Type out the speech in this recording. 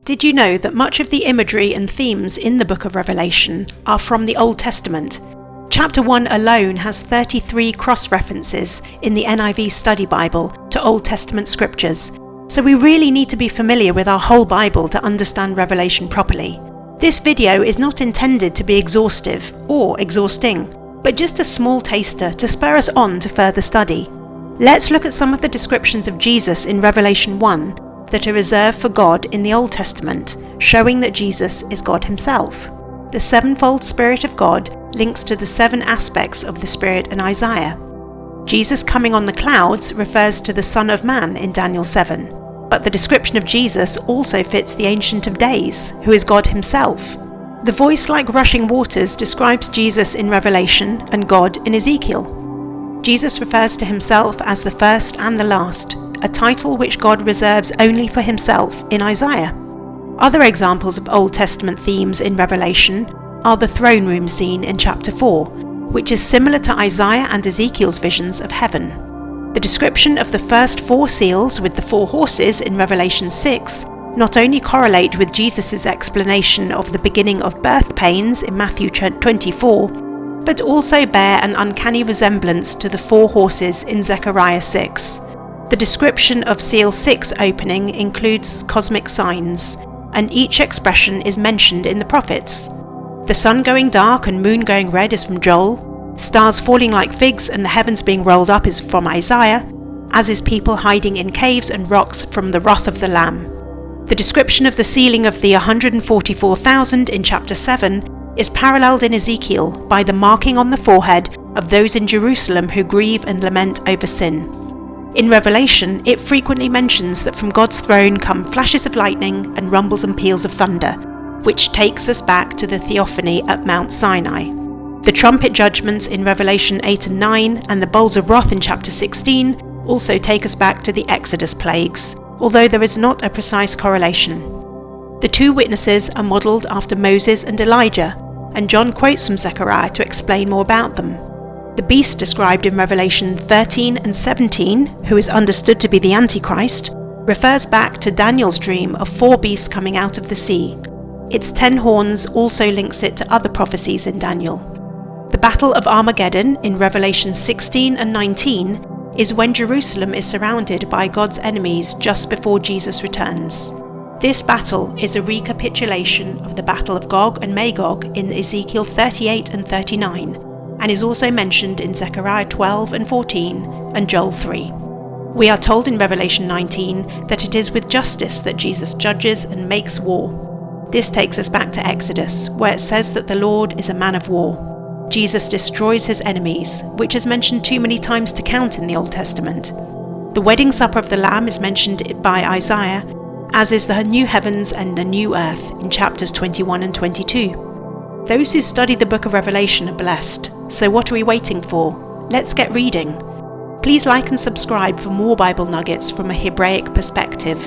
Did you know that much of the imagery and themes in the book of Revelation are from the Old Testament? Chapter 1 alone has 33 cross-references in the NIV Study Bible to Old Testament scriptures, so we really need to be familiar with our whole Bible to understand Revelation properly. This video is not intended to be exhaustive or exhausting, but just a small taster to spur us on to further study. Let's look at some of the descriptions of Jesus in Revelation 1 that are reserved for God in the Old Testament, showing that Jesus is God himself. The sevenfold Spirit of God links to the 7 aspects of the Spirit in Isaiah. Jesus coming on the clouds refers to the Son of Man in Daniel 7, but the description of Jesus also fits the Ancient of Days, who is God himself. The voice like rushing waters describes Jesus in Revelation and God in Ezekiel. Jesus refers to himself as the first and the last, a title which God reserves only for himself in Isaiah. Other examples of Old Testament themes in Revelation are the throne room scene in chapter 4, which is similar to Isaiah and Ezekiel's visions of heaven. The description of the first 4 seals with the 4 horses in Revelation 6 not only correlate with Jesus' explanation of the beginning of birth pains in Matthew 24, but also bear an uncanny resemblance to the 4 horses in Zechariah 6. The description of Seal 6 opening includes cosmic signs, and each expression is mentioned in the prophets. The sun going dark and moon going red is from Joel, stars falling like figs and the heavens being rolled up is from Isaiah, as is people hiding in caves and rocks from the wrath of the Lamb. The description of the sealing of the 144,000 in chapter 7 is paralleled in Ezekiel by the marking on the forehead of those in Jerusalem who grieve and lament over sin. In Revelation, it frequently mentions that from God's throne come flashes of lightning and rumbles and peals of thunder, which takes us back to the theophany at Mount Sinai. The trumpet judgments in Revelation 8 and 9 and the bowls of wrath in chapter 16 also take us back to the Exodus plagues, although there is not a precise correlation. The 2 witnesses are modelled after Moses and Elijah, and John quotes from Zechariah to explain more about them. The beast described in Revelation 13 and 17, who is understood to be the Antichrist, refers back to Daniel's dream of 4 beasts coming out of the sea. Its 10 horns also links it to other prophecies in Daniel. The Battle of Armageddon in Revelation 16 and 19 is when Jerusalem is surrounded by God's enemies just before Jesus returns. This battle is a recapitulation of the Battle of Gog and Magog in Ezekiel 38 and 39, and is also mentioned in Zechariah 12 and 14 and Joel 3. We are told in Revelation 19 that it is with justice that Jesus judges and makes war. This takes us back to Exodus, where it says that the Lord is a man of war. Jesus destroys his enemies, which is mentioned too many times to count in the Old Testament. The wedding supper of the Lamb is mentioned by Isaiah, as is the new heavens and the new earth in chapters 21 and 22. Those who study the book of Revelation are blessed, so what are we waiting for? Let's get reading. Please like and subscribe for more Bible nuggets from a Hebraic perspective.